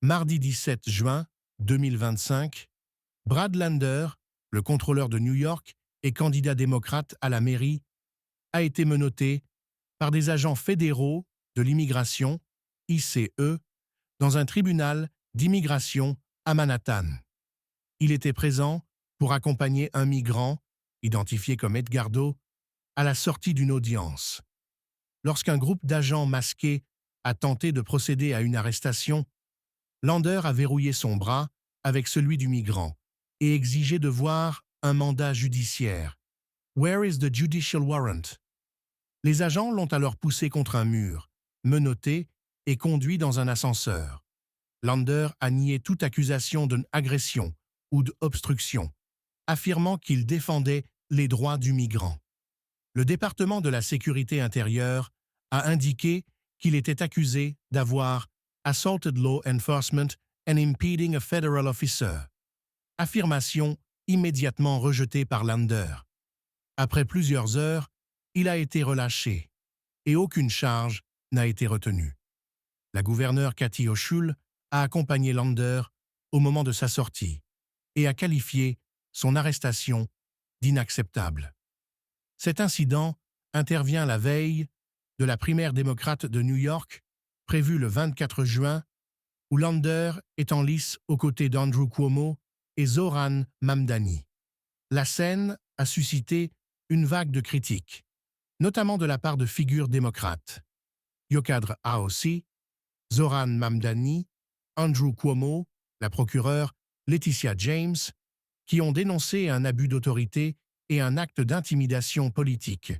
Mardi 17 juin 2025, Brad Lander, le contrôleur de New York et candidat démocrate à la mairie, a été menotté par des agents fédéraux de l'immigration, ICE, dans un tribunal d'immigration à Manhattan. Il était présent pour accompagner un migrant, identifié comme Edgardo, à la sortie d'une audience. Lorsqu'un groupe d'agents masqués a tenté de procéder à une arrestation, Lander a verrouillé son bras avec celui du migrant et exigé de voir un mandat judiciaire. Where is the judicial warrant? Les agents l'ont alors poussé contre un mur, menotté et conduit dans un ascenseur. Lander a nié toute accusation d'agression ou d'obstruction, affirmant qu'il défendait les droits du migrant. Le département de la sécurité intérieure a indiqué qu'il était accusé d'avoir assaulted law enforcement and impeding a federal officer. Affirmation immédiatement rejetée par Lander. Après plusieurs heures, il a été relâché et aucune charge n'a été retenue. La gouverneure Kathy Hochul a accompagné Lander au moment de sa sortie et a qualifié son arrestation d'inacceptable. Cet incident intervient la veille de la primaire démocrate de New York, prévue le 24 juin, où Lander est en lice aux côtés d'Andrew Cuomo et Zohran Mamdani. La scène a suscité une vague de critiques, notamment de la part de figures démocrates. Yokadr Aossi, Zohran Mamdani, Andrew Cuomo, la procureure Laetitia James, qui ont dénoncé un abus d'autorité et un acte d'intimidation politique.